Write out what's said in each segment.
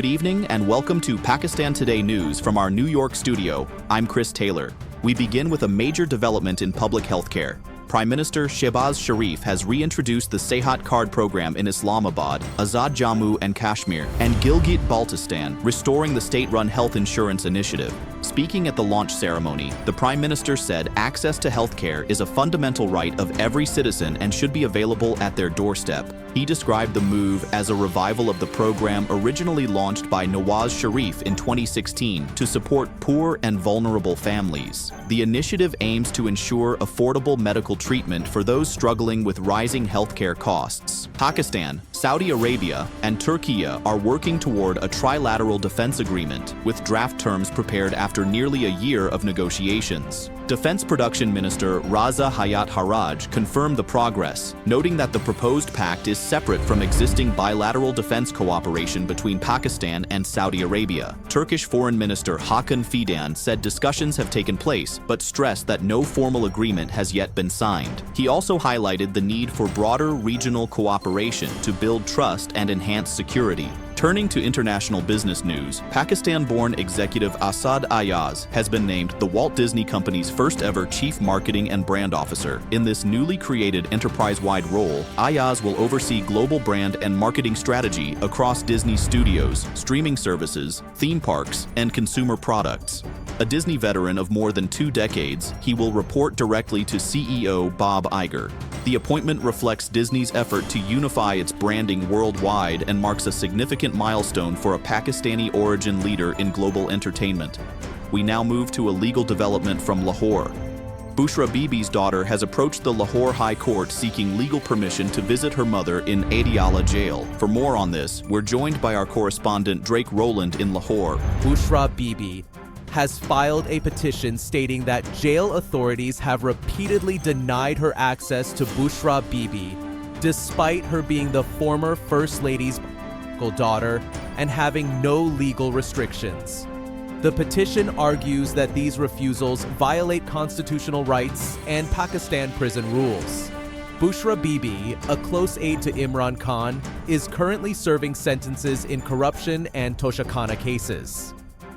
Good evening and welcome to Pakistan Today News from our New York studio. I'm Chris Taylor. We begin with a major development in public healthcare. Prime Minister Shehbaz Sharif has reintroduced the Sehat Card program in Islamabad, Azad Jammu and Kashmir, and Gilgit-Baltistan, restoring the state-run health insurance initiative. Speaking at the launch ceremony, the Prime Minister said access to healthcare is a fundamental right of every citizen and should be available at their doorstep. He described the move as a revival of the program originally launched by Nawaz Sharif in 2016 to support poor and vulnerable families. The initiative aims to ensure affordable medical treatment for those struggling with rising healthcare costs. Pakistan, Saudi Arabia, and Turkey are working toward a trilateral defense agreement, with draft terms prepared after nearly a year of negotiations. Defense Production Minister Raza Hayat Haraj confirmed the progress, noting that the proposed pact is separate from existing bilateral defense cooperation between Pakistan and Saudi Arabia. Turkish Foreign Minister Hakan Fidan said discussions have taken place, but stressed that no formal agreement has yet been signed. He also highlighted the need for broader regional cooperation to build trust and enhance security. Turning to international business news, Pakistan-born executive Asad Ayaz has been named the Walt Disney Company's first-ever Chief Marketing and Brand Officer. In this newly created enterprise-wide role, Ayaz will oversee global brand and marketing strategy across Disney studios, streaming services, theme parks, and consumer products. A Disney veteran of more than 2 decades, he will report directly to CEO Bob Iger. The appointment reflects Disney's effort to unify its branding worldwide and marks a significant milestone for a Pakistani origin leader in global entertainment. We now move to a legal development from Lahore. Bushra Bibi's daughter has approached the Lahore High Court seeking legal permission to visit her mother in Adiala jail. For more on this, we're joined by our correspondent Drake Rowland in Lahore. Bushra Bibi has filed a petition stating that jail authorities have repeatedly denied her access to Bushra Bibi, despite her being the former First Lady's daughter and having no legal restrictions. The petition argues that these refusals violate constitutional rights and Pakistan prison rules. Bushra Bibi, a close aide to Imran Khan, is currently serving sentences in corruption and Toshakhana cases.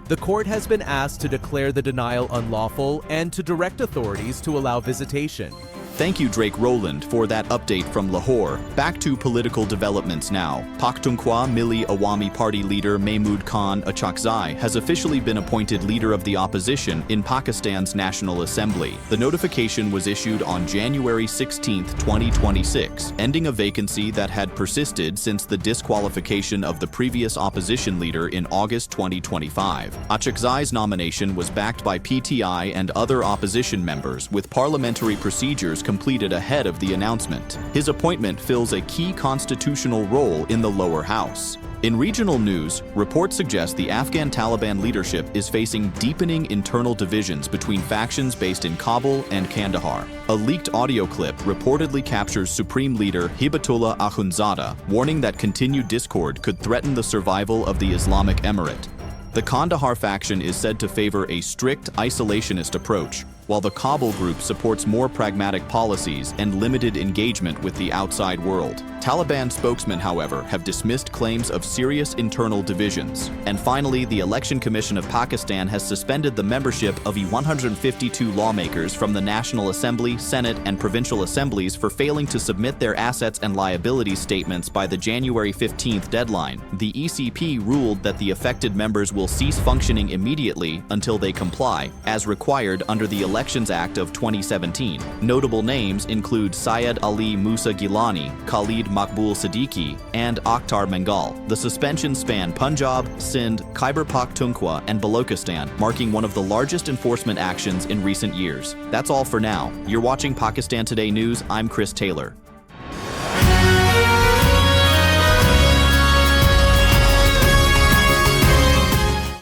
The court has been asked to declare the denial unlawful and to direct authorities to allow visitation. Thank you, Drake Rowland, for that update from Lahore. Back to political developments now. Pakhtunkhwa Milli Awami Party leader Mahmood Khan Achakzai has officially been appointed leader of the opposition in Pakistan's National Assembly. The notification was issued on January 16, 2026, ending a vacancy that had persisted since the disqualification of the previous opposition leader in August 2025. Achakzai's nomination was backed by PTI and other opposition members, with parliamentary procedures completed ahead of the announcement. His appointment fills a key constitutional role in the lower house. In regional news, reports suggest the Afghan Taliban leadership is facing deepening internal divisions between factions based in Kabul and Kandahar. A leaked audio clip reportedly captures Supreme Leader Hibatullah Akhundzada, warning that continued discord could threaten the survival of the Islamic Emirate. The Kandahar faction is said to favor a strict isolationist approach, while the Kabul group supports more pragmatic policies and limited engagement with the outside world. Taliban spokesmen, however, have dismissed claims of serious internal divisions. And finally, the Election Commission of Pakistan has suspended the membership of 152 lawmakers from the National Assembly, Senate, and provincial assemblies for failing to submit their assets and liabilities statements by the January 15th deadline. The ECP ruled that the affected members will cease functioning immediately until they comply, as required under the Elections Act of 2017. Notable names include Syed Ali Musa Gilani, Khalid Maqbool Siddiqui, and Akhtar Mengal. The suspension spanned Punjab, Sindh, Khyber Pakhtunkhwa, and Balochistan, marking one of the largest enforcement actions in recent years. That's all for now. You're watching Pakistan Today News. I'm Chris Taylor.